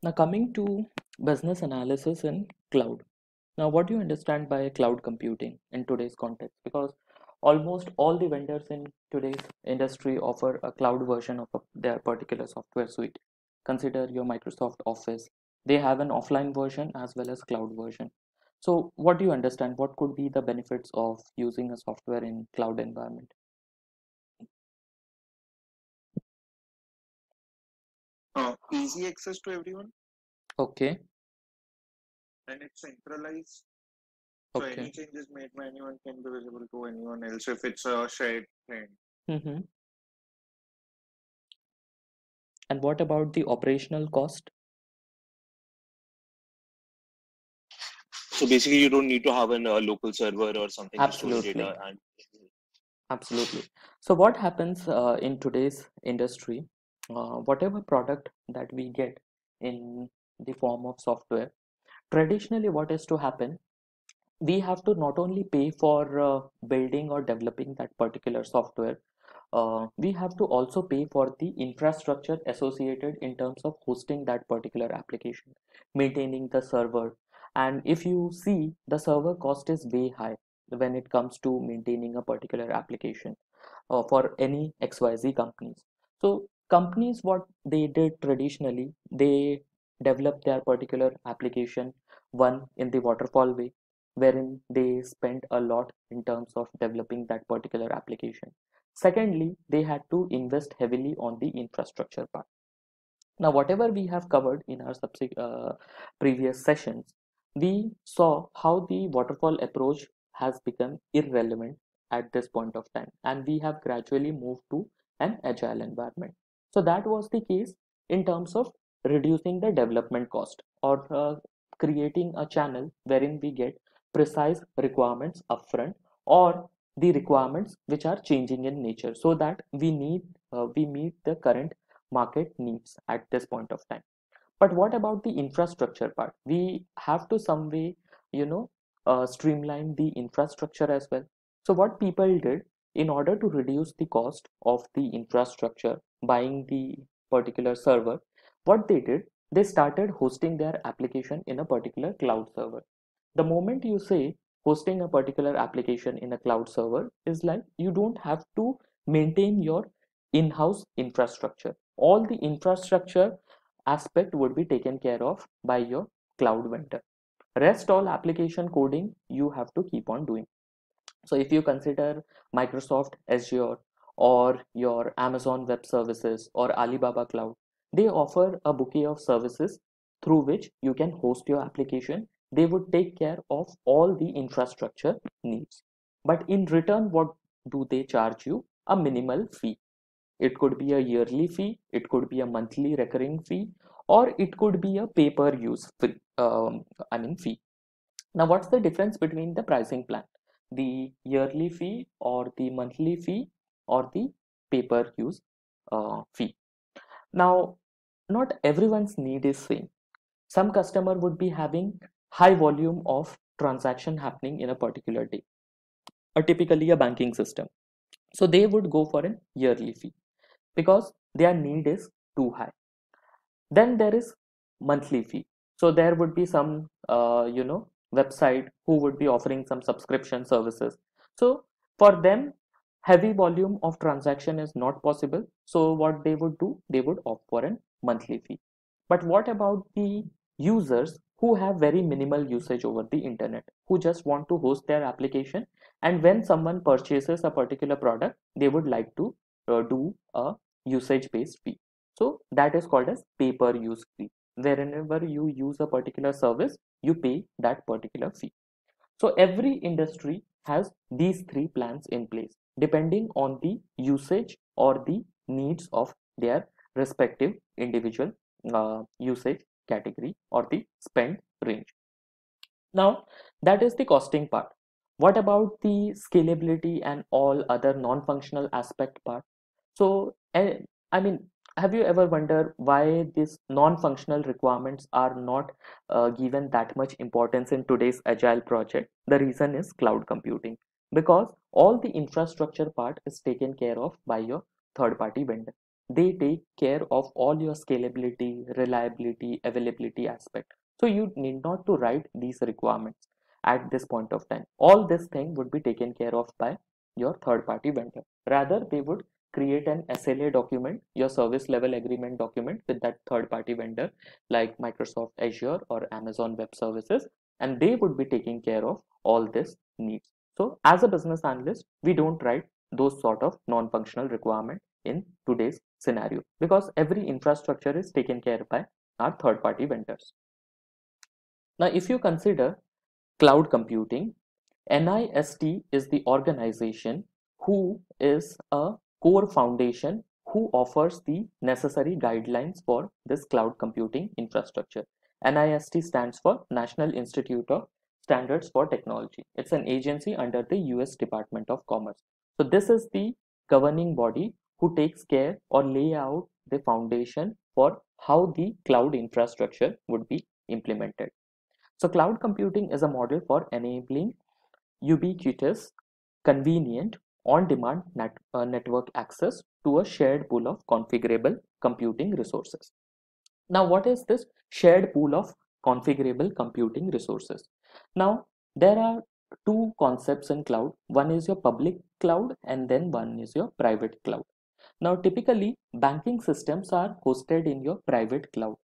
Now, coming to business analysis in cloud. Now, what do you understand by cloud computing in today's context? Because almost all the vendors in today's industry offer a cloud version of their particular software suite. Consider your Microsoft Office. They have an offline version as well as cloud version. So, what do you understand? What could be the benefits of using a software in cloud environment? Easy access to everyone, Okay, and it's centralized. So okay. any changes made by anyone can be visible to anyone else if it's a shared thing. Mm-hmm. And what about the operational cost? So basically, you don't need to have a local server or something to store the Absolutely. data. And Absolutely. So what happens in today's industry, whatever product that we get in the form of software, traditionally what is to happen, we have to not only pay for building or developing that particular software, we have to also pay for the infrastructure associated in terms of hosting that particular application, maintaining the server. And if you see, the server cost is way high when it comes to maintaining a particular application for any XYZ companies. So companies, what they did traditionally, they developed their particular application one in the waterfall way, wherein they spent a lot in terms of developing that particular application. Secondly, they had to invest heavily on the infrastructure part. Now, whatever we have covered in our previous sessions, we saw how the waterfall approach has become irrelevant at this point of time, and we have gradually moved to an agile environment. So that was the case in terms of reducing the development cost, or creating a channel wherein we get precise requirements upfront, or the requirements which are changing in nature, so that we meet the current market needs at this point of time. But what about the infrastructure part? We have to some way, you know, streamline the infrastructure as well. So what people did, in order to reduce the cost of the infrastructure, buying the particular server, what they did, they started hosting their application in a particular cloud server. The moment you say hosting a particular application in a cloud server is like you don't have to maintain your in-house infrastructure. All the infrastructure aspect would be taken care of by your cloud vendor. Rest all application coding you have to keep on doing. So if you consider Microsoft Azure or your Amazon Web Services or Alibaba Cloud, they offer a bouquet of services through which you can host your application. They would take care of all the infrastructure needs. But in return, what do they charge you? A minimal fee. It could be a yearly fee, it could be a monthly recurring fee, or it could be a pay per use fee. Fee. Now, what's the difference between the pricing plan? The yearly fee, or the monthly fee, or the pay per use fee? Now, not everyone's need is same. Some customer would be having high volume of transaction happening in a particular day, or typically a banking system. So they would go for a yearly fee because their need is too high. Then there is monthly fee. So there would be some website who would be offering some subscription services. So for them, heavy volume of transaction is not possible. So what they would do, they would opt for a monthly fee. But what about the users who have very minimal usage over the internet, who just want to host their application, and when someone purchases a particular product, they would like to do a usage based fee. So that is called as pay per use fee. Wherever you use a particular service, you pay that particular fee. So every industry has these three plans in place depending on the usage or the needs of their respective individual usage category or the spend range. Now, that is the costing part. What about the scalability and all other non-functional aspect part? So, I mean, have you ever wondered why these non-functional requirements are not given that much importance in today's agile project? The reason is cloud computing, because all the infrastructure part is taken care of by your third-party vendor. they take care of all your scalability, reliability, availability aspect. So you need not to write these requirements at this point of time. All this thing would be taken care of by your third party vendor. Rather, they would create an SLA document, your service level agreement document with that third party vendor like Microsoft Azure or Amazon Web Services, and they would be taking care of all this needs. So as a business analyst, we don't write those sort of non-functional requirement in today's scenario because every infrastructure is taken care by our third party vendors. Now, if you consider cloud computing, NIST is the organization who is a core foundation who offers the necessary guidelines for this cloud computing infrastructure. NIST stands for National Institute of Standards for Technology. It's an agency under the US Department of Commerce. So this is the governing body who takes care or lay out the foundation for how the cloud infrastructure would be implemented. So cloud computing is a model for enabling ubiquitous, convenient, on-demand network access to a shared pool of configurable computing resources. Now, what is this shared pool of configurable computing resources? Now, there are two concepts in cloud. One is your public cloud and then one is your private cloud. Now, typically, banking systems are hosted in your private cloud.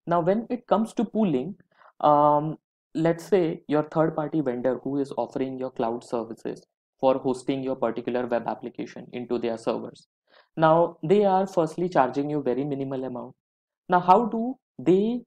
Now, when it comes to pooling, um, let's say your third party vendor who is offering your cloud services for hosting your particular web application into their servers. Now, they are firstly charging you very minimal amount. Now, how do they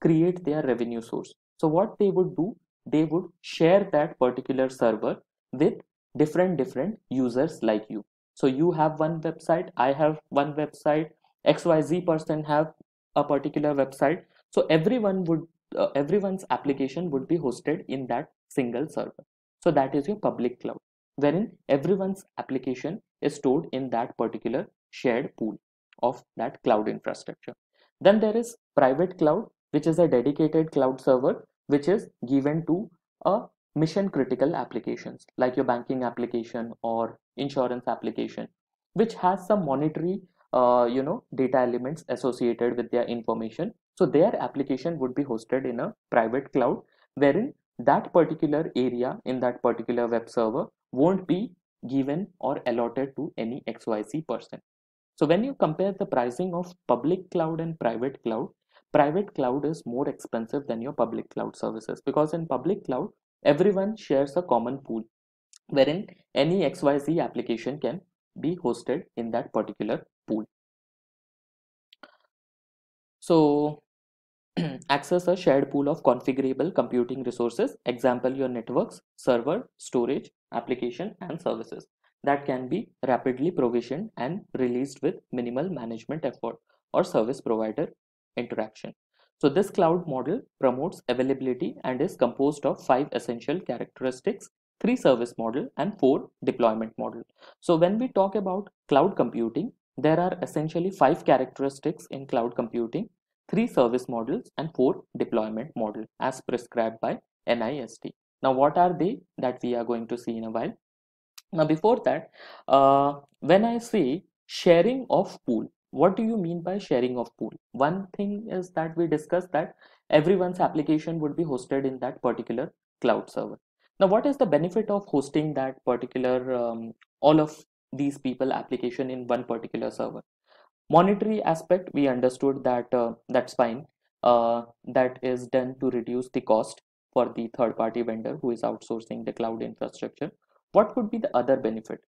create their revenue source? So what they would do, they would share that particular server with different users like you. So you have one website, I have one website, XYZ person have a particular website. So everyone's application would be hosted in that single server. So that is your public cloud, wherein everyone's application is stored in that particular shared pool of that cloud infrastructure. Then there is private cloud, which is a dedicated cloud server which is given to a mission critical applications like your banking application or insurance application, which has some monetary data elements associated with their information. So their application would be hosted in a private cloud, wherein that particular area in that particular web server won't be given or allotted to any XYZ person. So when you compare the pricing of public cloud and private cloud is more expensive than your public cloud services, because in public cloud, everyone shares a common pool wherein any XYZ application can be hosted in that particular pool. So access a shared pool of configurable computing resources, example your networks, server, storage, application and services that can be rapidly provisioned and released with minimal management effort or service provider interaction. So this cloud model promotes availability and is composed of 5 essential characteristics, 3 service model and 4 deployment model. So when we talk about cloud computing, there are essentially 5 characteristics in cloud computing, 3 service models and 4 deployment model as prescribed by NIST. Now, what are they that we are going to see in a while? Now, before that, when I say sharing of pool, what do you mean by sharing of pool? One thing is that we discussed that everyone's application would be hosted in that particular cloud server. Now, what is the benefit of hosting that particular all of these people application in one particular server? Monetary aspect, we understood that that's fine. That is done to reduce the cost for the third party vendor who is outsourcing the cloud infrastructure. What could be the other benefit?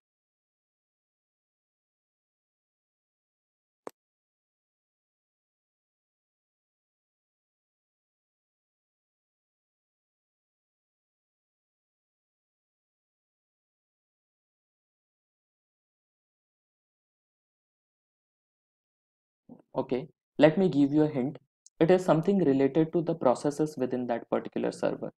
Okay, let me give you a hint. It is something related to the processes within that particular server.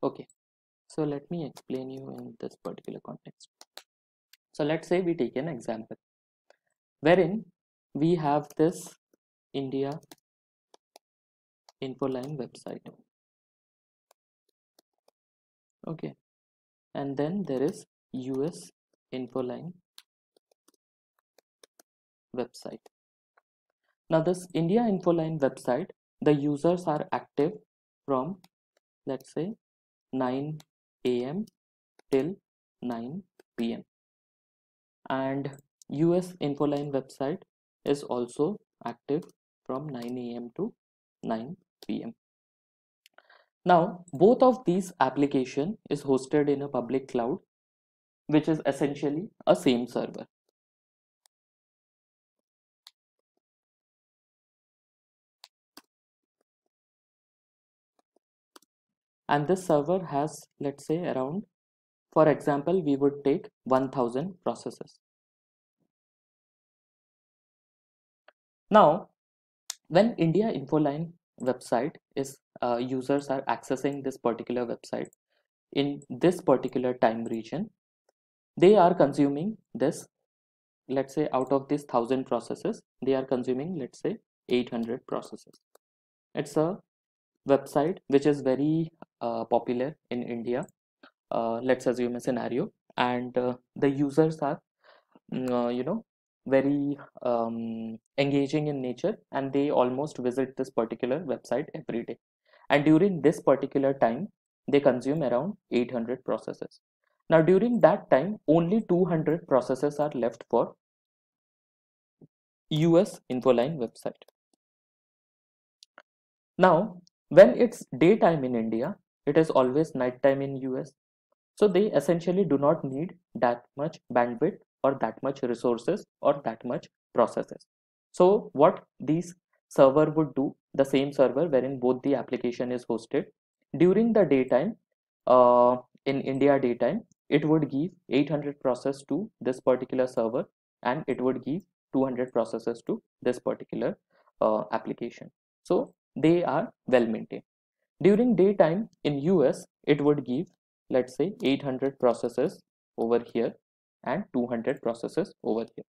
Okay, so let me explain you in this particular context. So let's say we take an example wherein we have this India Infoline website. Okay, and then there is US Infoline website. Now this India Infoline website, the users are active from, let's say, 9 a.m. till 9 p.m. and US Infoline website is also active from 9 a.m. to 9 p.m. Now both of these application is hosted in a public cloud, which is essentially a same server. And this server has, let's say, around, for example, we would take 1000 processes. Now when India Infoline website is users are accessing this particular website in this particular time region, they are consuming this, let's say, out of these 1000 processes, they are consuming, let's say, 800 processes. It's a website which is very popular in India. Let's assume a scenario, and the users are very engaging in nature, and they almost visit this particular website every day, and during this particular time they consume around 800 processes. Now during that time only 200 processes are left for US Infoline website. Now when it's daytime in India, it is always nighttime in US. So they essentially do not need that much bandwidth or that much resources or that much processes. So what these server would do, the same server wherein both the application is hosted, during the daytime, in India daytime, it would give 800 process to this particular server, and it would give 200 processes to this particular application. So they are well maintained. During daytime in US, it would give, let's say, 800 processes over here and 200 processes over here.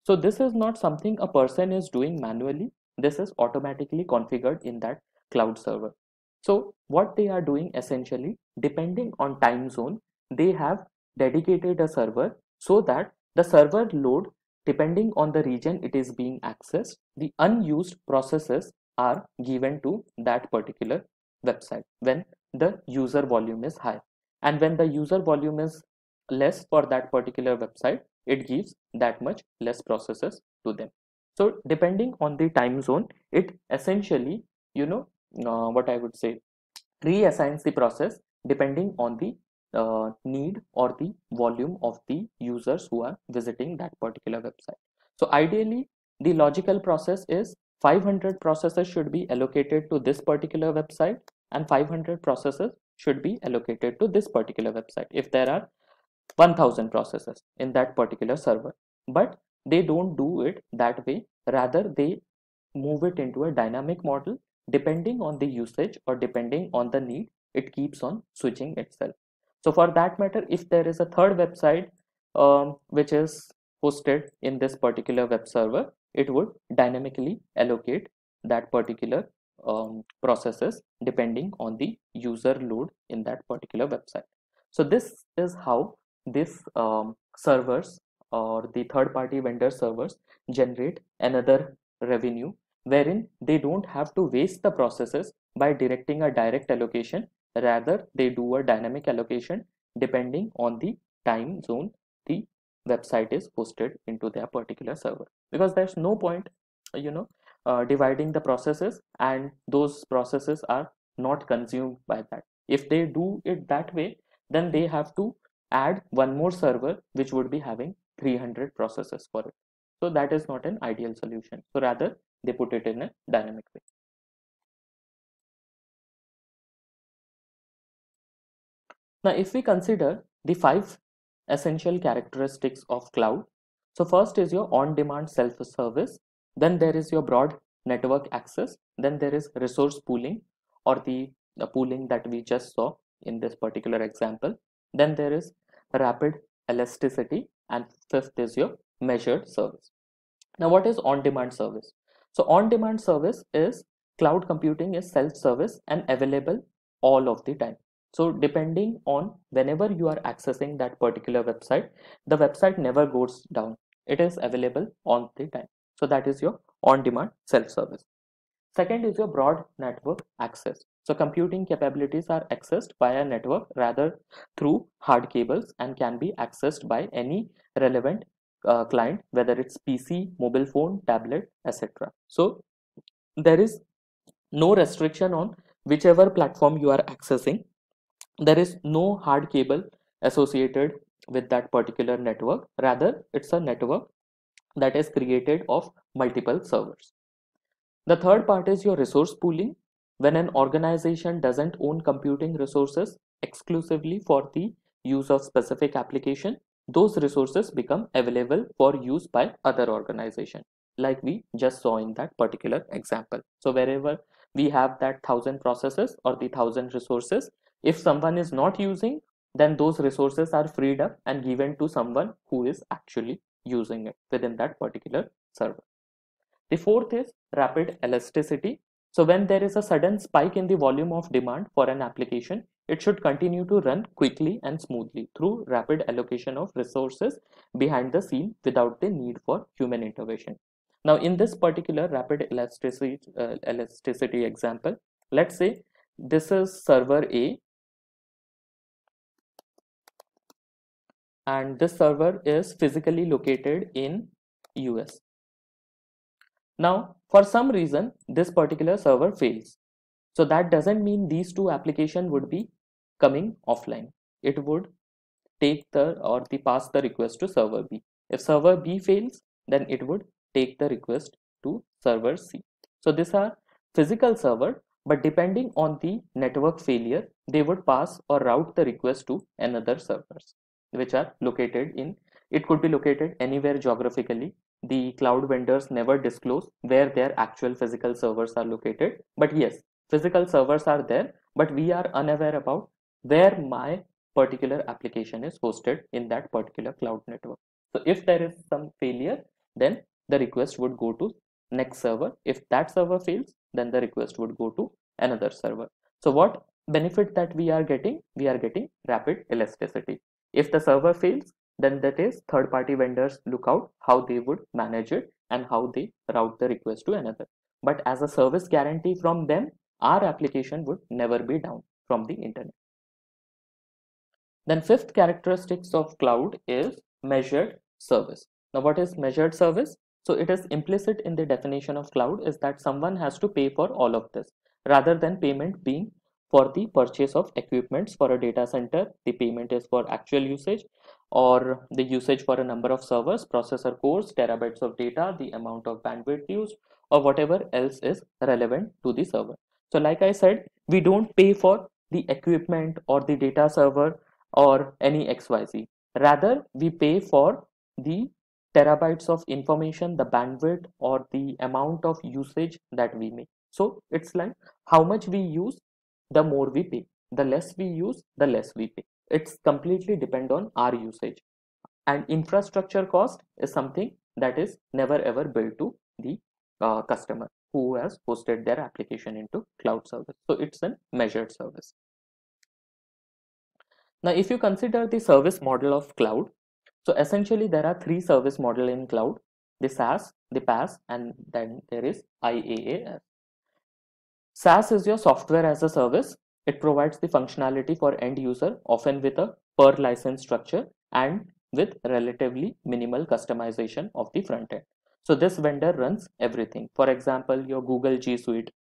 So this is not something a person is doing manually. This is automatically configured in that cloud server. So what they are doing essentially, depending on time zone, they have dedicated a server so that the server load, depending on the region it is being accessed, the unused processes are given to that particular website when the user volume is high, and when the user volume is less for that particular website, it gives that much less processes to them. So depending on the time zone, it essentially, what I would say, reassigns the process depending on the need or the volume of the users who are visiting that particular website. So ideally the logical process is 500 processes should be allocated to this particular website and 500 processes should be allocated to this particular website if there are 1000 processes in that particular server. But they don't do it that way, rather they move it into a dynamic model. Depending on the usage or depending on the need, it keeps on switching itself. So for that matter, if there is a third website which is hosted in this particular web server, it would dynamically allocate that particular processes depending on the user load in that particular website. So this is how this servers or the third party vendor servers generate another revenue, wherein they don't have to waste the processes by directing a direct allocation, rather they do a dynamic allocation depending on the time zone the website is hosted into their particular server, because there's no point dividing the processes and those processes are not consumed by that. If they do it that way, then they have to add one more server which would be having 300 processes for it. So that is not an ideal solution. So rather they put it in a dynamic way. Now if we consider the 5 essential characteristics of cloud, so first is your on-demand self-service, then there is your broad network access, then there is resource pooling or the pooling that we just saw, in this particular example. Then there is rapid elasticity, and fifth is your measured service. Now, what is on-demand service? So on-demand service is cloud computing is self-service and available all of the time. So depending on whenever you are accessing that particular website, the website never goes down. It is available all the time. So that is your on-demand self-service. Second is your broad network access. So computing capabilities are accessed via network rather through hard cables and can be accessed by any relevant client, whether it's PC, mobile phone, tablet, etc. So there is no restriction on whichever platform you are accessing. There is no hard cable associated with that particular network. Rather, it's a network that is created of multiple servers. The third part is your resource pooling. When an organization doesn't own computing resources exclusively for the use of specific application, those resources become available for use by other organization, like we just saw in that particular example. So wherever we have that 1,000 processes or the 1,000 resources, if someone is not using, then those resources are freed up and given to someone who is actually using it within that particular server. The fourth is rapid elasticity. So when there is a sudden spike in the volume of demand for an application, it should continue to run quickly and smoothly through rapid allocation of resources behind the scene without the need for human intervention. Now, in this particular rapid elasticity example, let's say this is server A and this server is physically located in US. Now, for some reason, this particular server fails. So that doesn't mean these two applications would be coming offline. It would take the pass the request to server B. If server B fails, then it would take the request to server C. So these are physical server, but depending on the network failure, they would pass or route the request to another servers, which are located in, it could be located anywhere geographically. The cloud vendors never disclose where their actual physical servers are located, but yes, physical servers are there, but we are unaware about where my particular application is hosted in that particular cloud network. So if there is some failure, then the request would go to next server. If that server fails, then the request would go to another server. So what benefit that we are getting? We are getting rapid elasticity. If the server fails, then that is third party vendors look out how they would manage it and how they route the request to another. But as a service guarantee from them, our application would never be down from the internet. Then fifth characteristics of cloud is measured service. Now what is measured service? So it is implicit in the definition of cloud is that someone has to pay for all of this rather than payment being for the purchase of equipments for a data center. The payment is for actual usage or the usage for a number of servers, processor cores, terabytes of data, the amount of bandwidth used, or whatever else is relevant to the server. So like I said, we don't pay for the equipment or the data server or any XYZ. Rather, we pay for the terabytes of information, the bandwidth, or the amount of usage that we make. So it's like how much we use, the more we pay. The less we use, the less we pay. It's completely depend on our usage. And infrastructure cost is something that is never ever billed to the customer who has hosted their application into cloud service. So it's a measured service. Now, if you consider the service model of cloud, so essentially there are three service model in cloud: the SaaS, the PaaS, and then there is IaaS. SaaS is your software as a service. It provides the functionality for end user, often with a per license structure and with relatively minimal customization of the front end. So this vendor runs everything. For example, your Google G Suite,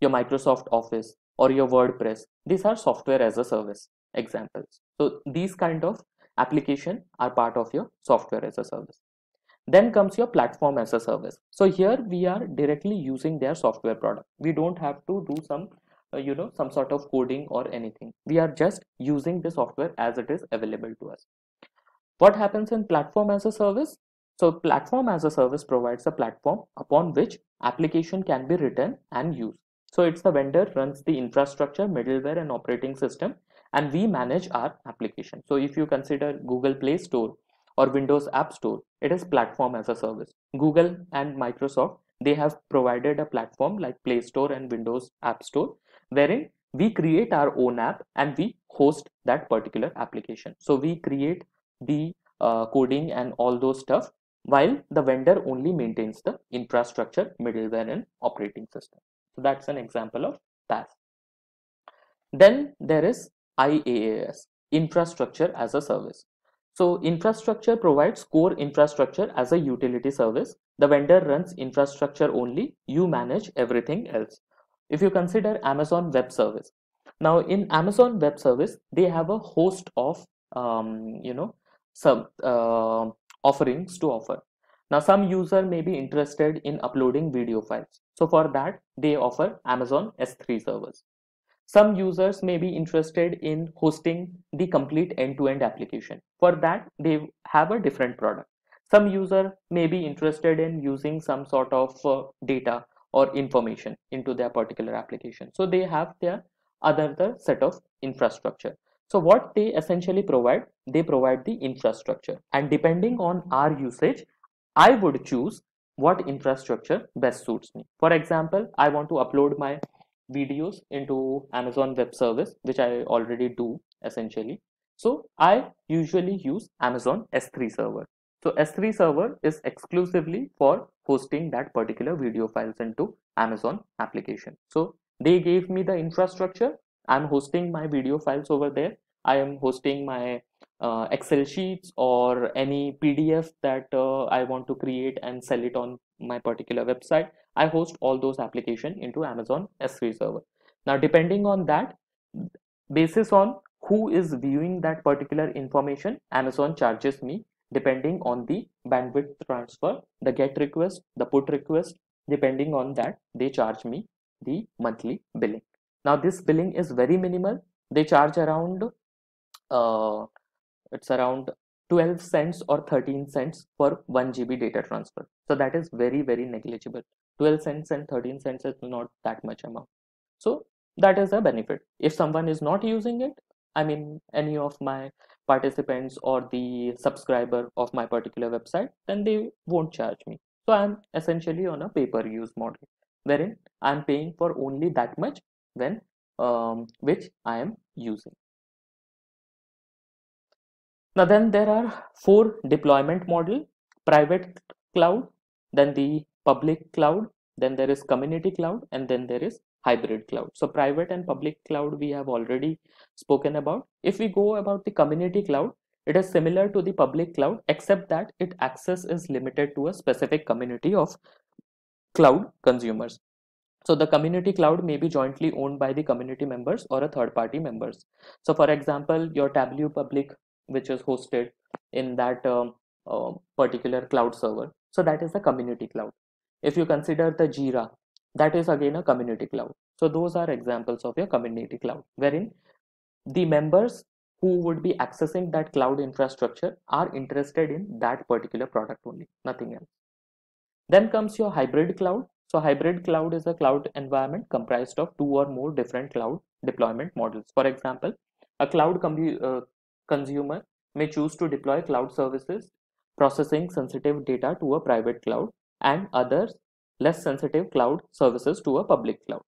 your Microsoft Office, or your WordPress. These are software as a service examples. So these kind of application are part of your software as a service. Then comes your platform as a service. So here we are directly using their software product. We don't have to do some some sort of coding or anything. We are just using the software as it is available to us. What happens in platform as a service? So platform as a service provides a platform upon which application can be written and used. So it's the vendor runs the infrastructure, middleware, and operating system, and we manage our application. So if you consider Google Play Store or Windows App Store, it is platform as a service. Google and Microsoft, they have provided a platform like Play Store and Windows App Store, wherein we create our own app and we host that particular application. So we create the coding and all those stuff, while the vendor only maintains the infrastructure, middleware, and operating system. So that's an example of PaaS. Then there is IaaS, infrastructure as a service. So infrastructure provides core infrastructure as a utility service. The vendor runs infrastructure only, you manage everything else. If you consider Amazon Web Service, now in Amazon Web Service, they have a host of some offerings to offer. Now some user may be interested in uploading video files. So for that, they offer Amazon S3 servers. Some users may be interested in hosting the complete end-to-end application. For that, they have a different product. Some user may be interested in using some sort of data or information into their particular application. So they have their other set of infrastructure. So what they essentially provide, they provide the infrastructure. And depending on our usage, I would choose what infrastructure best suits me. For example, I want to upload my videos into Amazon Web Service, which I already do essentially. So I usually use Amazon S3 server. So S3 server is exclusively for hosting that particular video files into Amazon application. So they gave me the infrastructure. I'm hosting my video files over there. I am hosting my Excel sheets or any PDF that I want to create and sell it on my particular website. I host all those applications into Amazon S3 server. Now, depending on that, basis on who is viewing that particular information, Amazon charges me depending on the bandwidth transfer, the GET request, the PUT request. Depending on that, they charge me the monthly billing. Now, this billing is very minimal. They charge around it's around 12 cents or 13 cents for 1 GB data transfer. So that is very negligible. 12 cents and 13 cents is not that much amount. So that is a benefit. If someone is not using it, I mean any of my participants or the subscriber of my particular website, then they won't charge me. So I'm essentially on a pay-per-use model, wherein I'm paying for only that much when which I am using. Now then there are 4 deployment model: private cloud, then the public cloud, then there is community cloud, and then there is hybrid cloud. So private and public cloud we have already spoken about. If we go about the community cloud, it is similar to the public cloud, except that its access is limited to a specific community of cloud consumers. So the community cloud may be jointly owned by the community members or a third party members. So for example, your Tableau public, which is hosted in that particular cloud server, so that is a community cloud. If you consider the Jira, that is again a community cloud. So those are examples of your community cloud, wherein the members who would be accessing that cloud infrastructure are interested in that particular product only, nothing else. Then comes your hybrid cloud. So hybrid cloud is a cloud environment comprised of 2 or more different cloud deployment models. For example, a cloud consumer may choose to deploy cloud services processing sensitive data to a private cloud, and others less sensitive cloud services to a public cloud.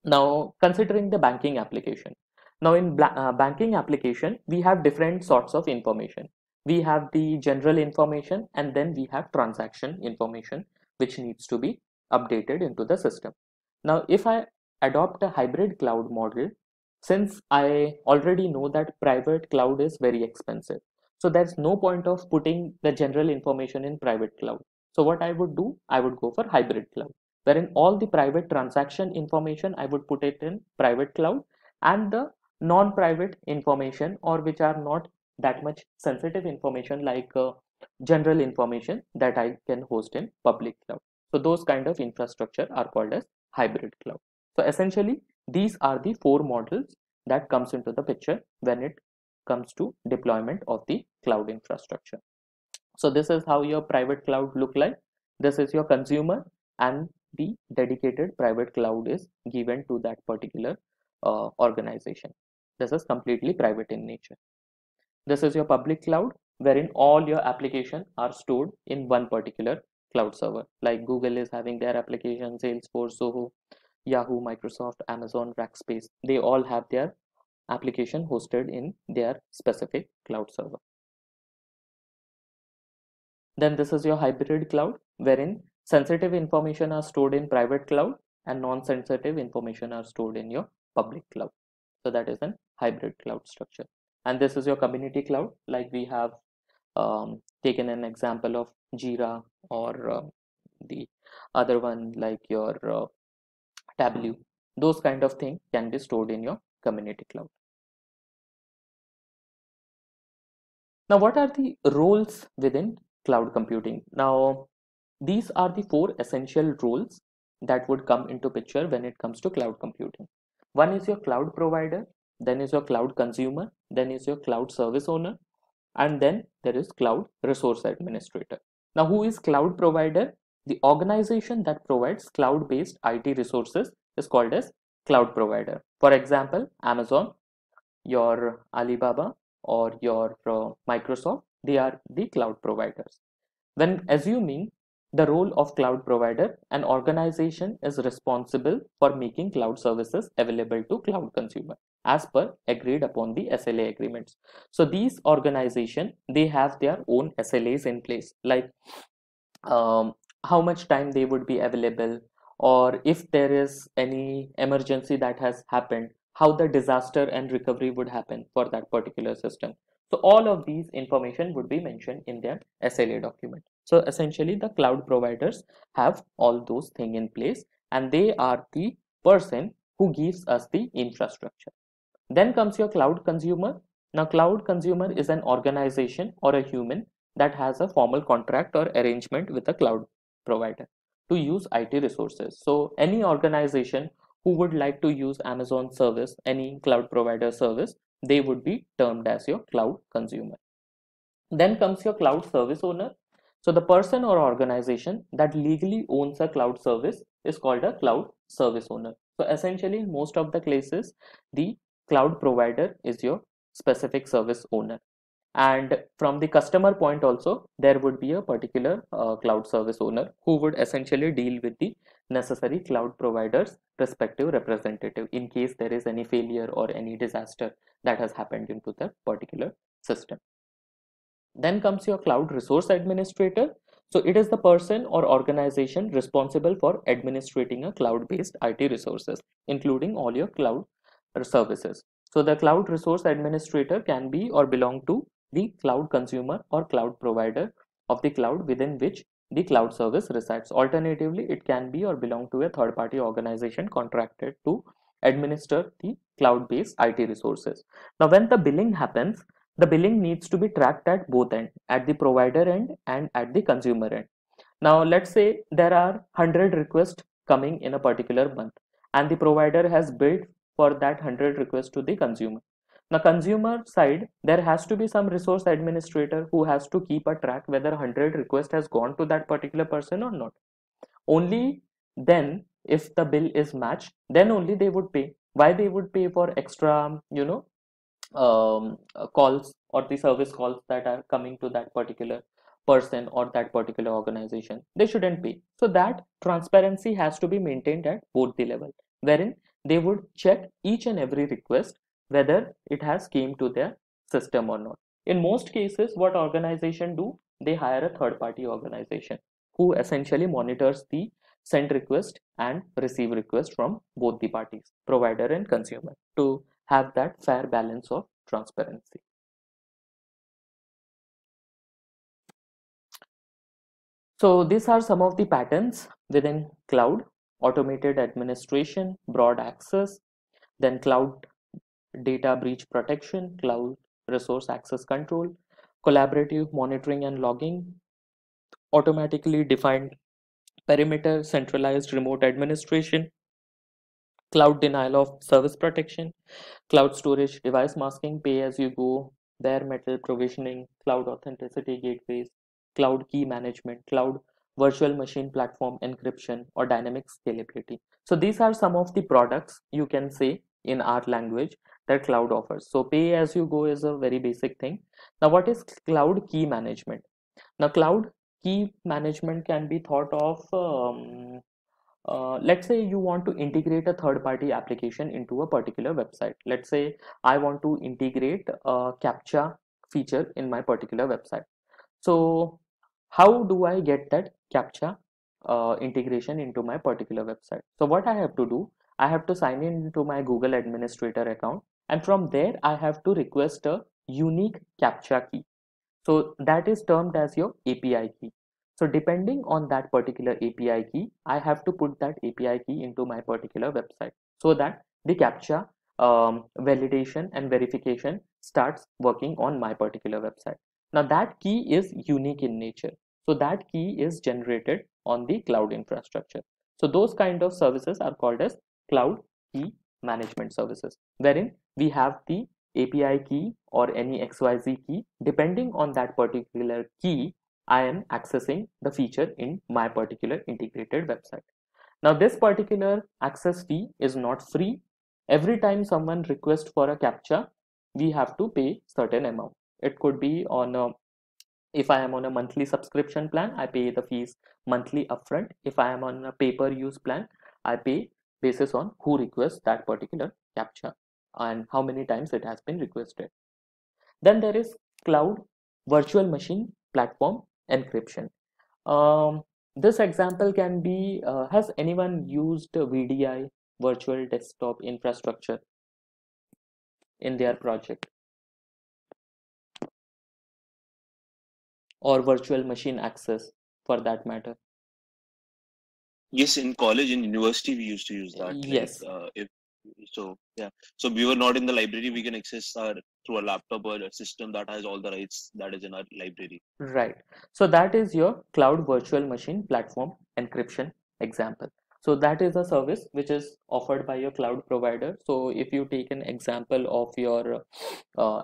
Now, considering the banking application. Now, in banking application, we have different sorts of information. We have the general information, and then we have transaction information, which needs to be updated into the system. Now, if I adopt a hybrid cloud model, since I already know that private cloud is very expensive, so there's no point of putting the general information in private cloud. So what I would do, I would go for hybrid cloud, wherein all the private transaction information I would put it in private cloud, and the non-private information, or which are not that much sensitive information like general information, that I can host in public cloud. So those kind of infrastructure are called as hybrid cloud. So essentially these are the 4 models that comes into the picture when it comes to deployment of the cloud infrastructure. So this is how your private cloud look like. This is your consumer, and the dedicated private cloud is given to that particular organization. This is completely private in nature. This is your public cloud, wherein all your applications are stored in one particular cloud server. Like Google is having their application, Salesforce, Zoho, Yahoo, Microsoft, Amazon, Rackspace. They all have their application hosted in their specific cloud server. Then this is your hybrid cloud, wherein sensitive information are stored in private cloud and non-sensitive information are stored in your public cloud. So that is an hybrid cloud structure. And this is your community cloud, like we have taken an example of Jira, or the other one like your Tableau. Those kind of things can be stored in your community cloud. Now, what are the roles within cloud computing? Now, these are the four essential roles that would come into picture when it comes to cloud computing. One is your cloud provider, then is your cloud consumer, then is your cloud service owner, and then there is cloud resource administrator. Now, who is cloud provider? The organization that provides cloud-based IT resources is called as cloud provider. For example, Amazon, your Alibaba, or your Microsoft, they are the cloud providers. When assuming the role of cloud provider, an organization is responsible for making cloud services available to cloud consumer as per agreed upon the SLA agreements. So these organization, they have their own SLAs in place, like how much time they would be available, or if there is any emergency that has happened, how the disaster and recovery would happen for that particular system. So all of these information would be mentioned in their SLA document. So essentially the cloud providers have all those things in place, and they are the person who gives us the infrastructure. Then comes your cloud consumer. Now, cloud consumer is an organization or a human that has a formal contract or arrangement with a cloud provider to use IT resources. So, any organization who would like to use Amazon service, any cloud provider service, they would be termed as your cloud consumer. Then comes your cloud service owner. So, the person or organization that legally owns a cloud service is called a cloud service owner. So, essentially, in most of the cases, the cloud provider is your specific service owner. And from the customer point also, there would be a particular cloud service owner who would essentially deal with the necessary cloud providers respective representative in case there is any failure or any disaster that has happened into the particular system. Then comes your cloud resource administrator. So it is the person or organization responsible for administrating a cloud-based IT resources, including all your cloud services. So the cloud resource administrator can be or belong to the cloud consumer or cloud provider of the cloud within which the cloud service resides. Alternatively, it can be or belong to a third-party organization contracted to administer the cloud-based IT resources. Now, when the billing happens, the billing needs to be tracked at both ends, at the provider end and at the consumer end. Now, let's say there are 100 requests coming in a particular month, and the provider has billed for that 100 requests to the consumer. Now, consumer side, there has to be some resource administrator who has to keep a track whether 100 request has gone to that particular person or not. Only then, if the bill is matched, then only they would pay. Why they would pay for extra, calls or the service calls that are coming to that particular person or that particular organization? They shouldn't pay. So that transparency has to be maintained at both the level, wherein they would check each and every request whether it has came to their system or not. In most cases, what organization do, they hire a third party organization who essentially monitors the send request and receive request from both the parties, provider and consumer, to have that fair balance of transparency. So these are some of the patterns within cloud: automated administration, broad access, then cloud data breach protection, cloud resource access control, collaborative monitoring and logging, automatically defined perimeter, centralized remote administration, cloud denial of service protection, cloud storage device masking, pay as you go, bare metal provisioning, cloud authenticity gateways, cloud key management, cloud virtual machine platform encryption, or dynamic scalability. So these are some of the products, you can say in our language, that cloud offers. So pay as you go is a very basic thing. Now, what is cloud key management? Now, cloud key management can be thought of, let's say you want to integrate a third party application into a particular website. Let's say I want to integrate a CAPTCHA feature in my particular website. So how do I get that CAPTCHA integration into my particular website? So what I have to do, I have to sign in into my Google administrator account, and from there I have to request a unique CAPTCHA key. So that is termed as your API key. So depending on that particular API key, I have to put that API key into my particular website so that the CAPTCHA validation and verification starts working on my particular website. Now that key is unique in nature. So that key is generated on the cloud infrastructure. So those kind of services are called as cloud key management services, wherein we have the API key or any XYZ key. Depending on that particular key, I am accessing the feature in my particular integrated website. Now, this particular access fee is not free. Every time someone requests for a CAPTCHA, we have to pay certain amount. It could be on a, if I am on a monthly subscription plan, I pay the fees monthly upfront. If I am on a pay-per-use plan, I pay basis on who requests that particular CAPTCHA and how many times it has been requested. Then there is cloud virtual machine platform encryption. This example can be, has anyone used VDI, virtual desktop infrastructure, in their project, or virtual machine access for that matter? Yes, in college and university we used to use that. Yes. If so, yeah. So we were not in the library. We can access our through a laptop or a system that has all the rights that is in our library. Right. So that is your cloud virtual machine platform encryption example. So that is a service which is offered by your cloud provider. So if you take an example of your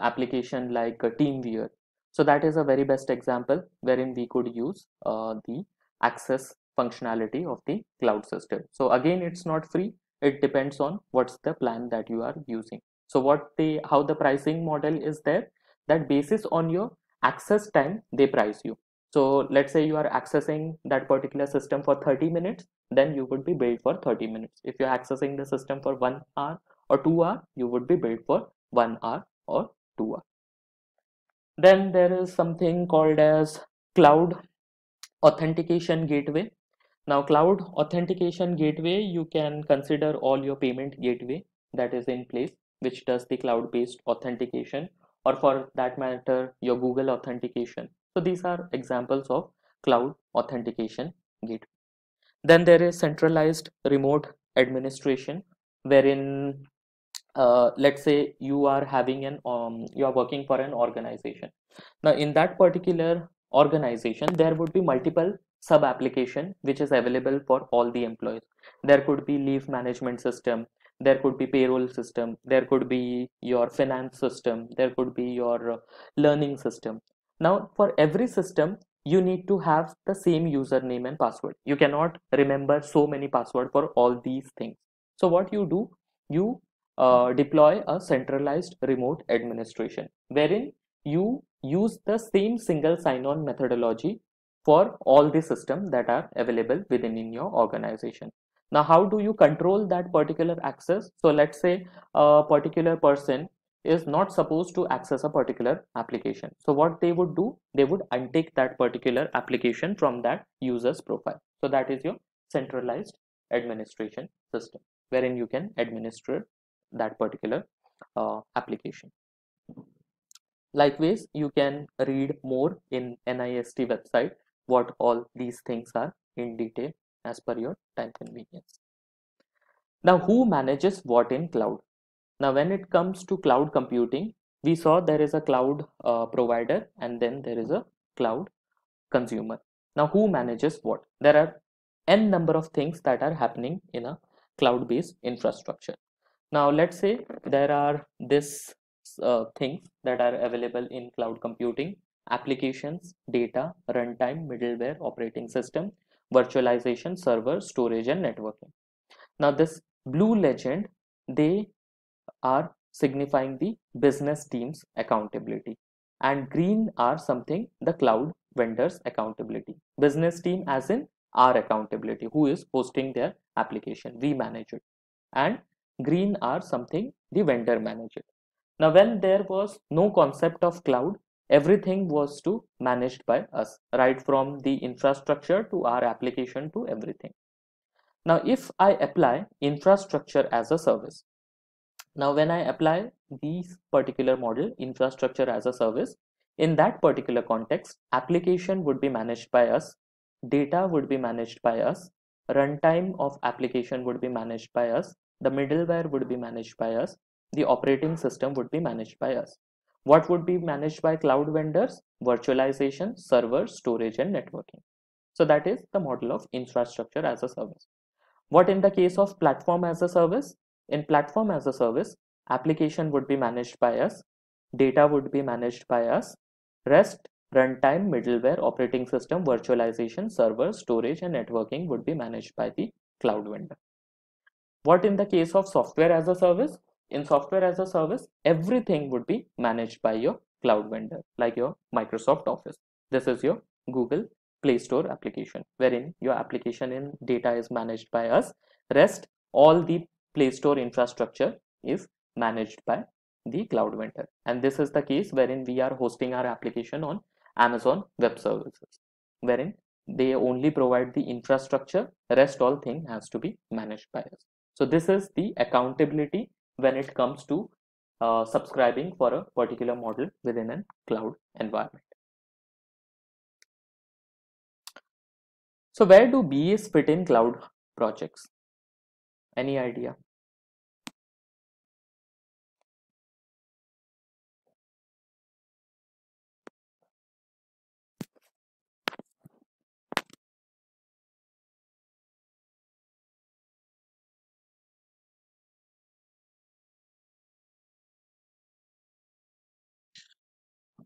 application like TeamViewer, so that is a very best example wherein we could use the access functionality of the cloud system. So again, it's not free. It depends on what's the plan that you are using. So how the pricing model is there, that basis on your access time they price you. So let's say you are accessing that particular system for 30 minutes, then you would be billed for 30 minutes. If you're accessing the system for 1 hour or 2 hours, you would be billed for 1 hour or 2 hours. Then there is something called as cloud authentication gateway. Now cloud authentication gateway, you can consider all your payment gateway that is in place, which does the cloud based authentication, or for that matter your Google authentication. So these are examples of cloud authentication gateway. Then there is centralized remote administration, wherein let's say you are having an you are working for an organization. Now in that particular organization there would be multiple sub application which is available for all the employees. There could be leave management system, there could be payroll system, there could be your finance system, there could be your learning system. Now for every system you need to have the same username and password. You cannot remember so many password for all these things. So what you do, you deploy a centralized remote administration wherein you use the same single sign-on methodology for all the systems that are available within in your organization. Now how do you control that particular access? So let's say a particular person is not supposed to access a particular application. So what they would do, they would untick that particular application from that user's profile. So that is your centralized administration system wherein you can administer that particular application. Likewise, you can read more in NIST website what all these things are in detail as per your time convenience. Now, who manages what in cloud? Now, when it comes to cloud computing, we saw there is a cloud provider and then there is a cloud consumer. Now, who manages what? There are n number of things that are happening in a cloud-based infrastructure. Now, let's say there are this things that are available in cloud computing: applications, data, runtime, middleware, operating system, virtualization, server, storage, and networking. Now, this Blue Legend, they are signifying the business team's accountability, and green are something the cloud vendors accountability. Business team as in our accountability, who is hosting their application, we manage it, and green are something the vendor manage it. Now when there was no concept of cloud, everything was to managed by us, right from the infrastructure to our application to everything. Now if I apply infrastructure as a service, now when I apply these particular model, infrastructure as a service, in that particular context, application would be managed by us, data would be managed by us, runtime of application would be managed by us, the middleware would be managed by us, the operating system would be managed by us. What would be managed by cloud vendors? Virtualization, server, storage, and networking. So that is the model of infrastructure as a service. What in the case of platform as a service? In platform as a service, application would be managed by us, data would be managed by us, rest, runtime, middleware, operating system, virtualization, server, storage, and networking would be managed by the cloud vendor. What in the case of software as a service? In software as a service, everything would be managed by your cloud vendor, like your Microsoft Office. This is your Google Play Store application, wherein your application in data is managed by us. Rest, all the Play Store infrastructure is managed by the cloud vendor. And this is the case wherein we are hosting our application on Amazon Web Services, wherein they only provide the infrastructure, rest all thing has to be managed by us. So this is the accountability when it comes to subscribing for a particular model within a cloud environment. So where do BAs fit in cloud projects? Any idea?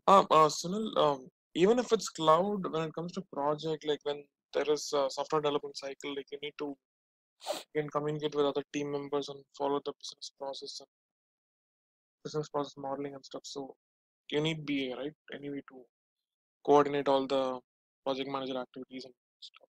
Sunil, even if it's cloud, when it comes to project, like when there is a software development cycle, like you can communicate with other team members and follow the business process modeling and stuff. So you need BA, right? Anyway, to coordinate all the project manager activities and stuff.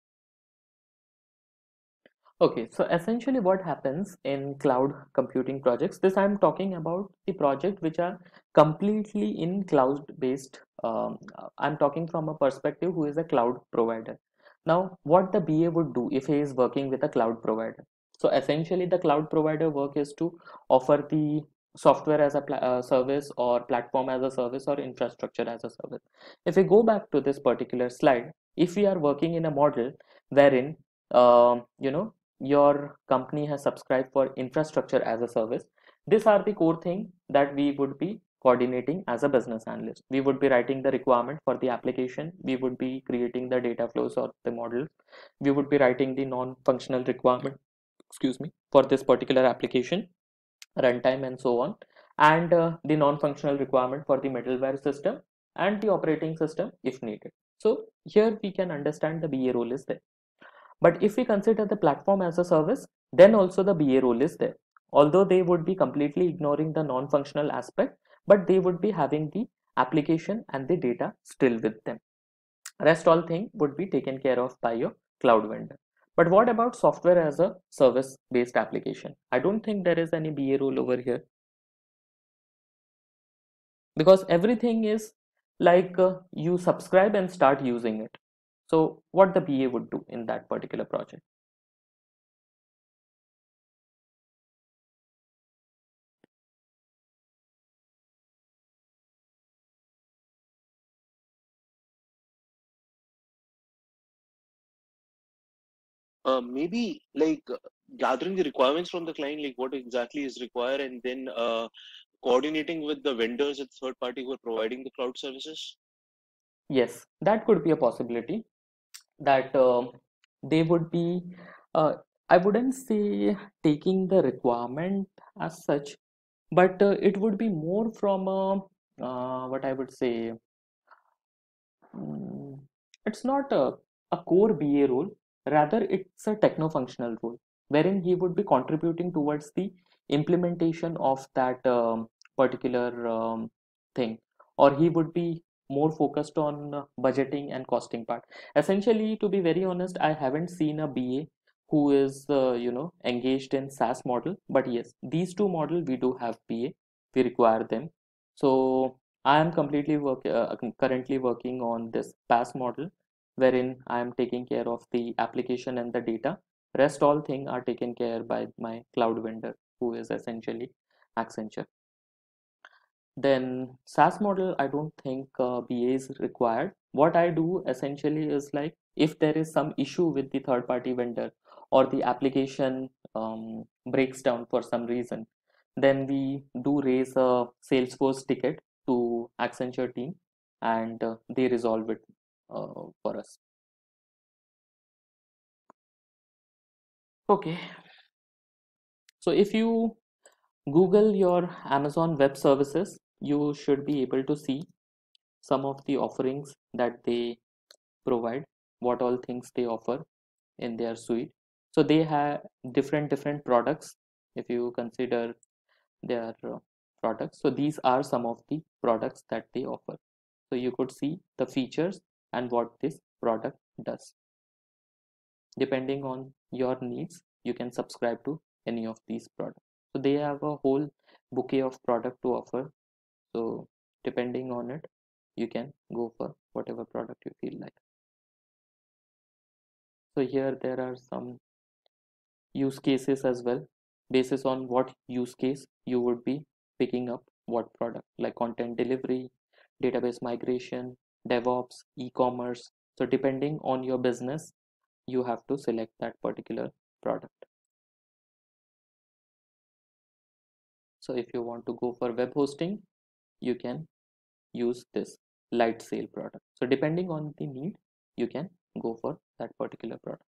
Okay, so essentially what happens in cloud computing projects, this I'm talking about the project which are completely in cloud based. I'm talking from a perspective who is a cloud provider. Now, what the BA would do if he is working with a cloud provider? So essentially the cloud provider work is to offer the software as a service, or platform as a service, or infrastructure as a service. If we go back to this particular slide, if we are working in a model wherein you know, your company has subscribed for infrastructure as a service, these are the core thing that we would be coordinating as a business analyst. We would be writing the requirement for the application, we would be creating the data flows or the models, we would be writing the non-functional requirement, excuse me, for this particular application, runtime and so on, and the non-functional requirement for the middleware system and the operating system if needed. So here we can understand the BA role is there. But if we consider the platform as a service, then also the BA role is there. Although they would be completely ignoring the non-functional aspect, but they would be having the application and the data still with them. Rest all thing would be taken care of by your cloud vendor. But what about software as a service based application? I don't think there is any BA role over here, because everything is like you subscribe and start using it. So what the BA would do in that particular project? Maybe like gathering the requirements from the client, like what exactly is required, and then coordinating with the vendors and third party who are providing the cloud services. Yes, that could be a possibility, that they would be, I wouldn't say taking the requirement as such, but it would be more from a, what I would say, mm, it's not a core BA role, rather it's a techno-functional role, wherein he would be contributing towards the implementation of that particular thing, or he would be more focused on budgeting and costing part. Essentially, to be very honest, I haven't seen a BA who is engaged in SaaS model, but yes, these two model we do have BA, we require them. So I am currently working on this PaaS model, wherein I am taking care of the application and the data. Rest all things are taken care by my cloud vendor, who is essentially Accenture. Then SaaS model, I don't think BA is required. What I do essentially is like, if there is some issue with the third party vendor, or the application breaks down for some reason, then we do raise a Salesforce ticket to Accenture team, and they resolve it for us. Okay, so if you Google your Amazon Web Services, you should be able to see some of the offerings that they provide, what all things they offer in their suite. So they have different products. If you consider their products, so these are some of the products that they offer. So you could see the features and what this product does. Depending on your needs, you can subscribe to any of these products. So they have a whole bouquet of product to offer. So depending on it, you can go for whatever product you feel like. So here there are some use cases as well. Basis on what use case you would be picking up what product, like content delivery, database migration, DevOps, e-commerce. So depending on your business, you have to select that particular product. So if you want to go for web hosting, you can use this Lightsail product. So depending on the need, you can go for that particular product.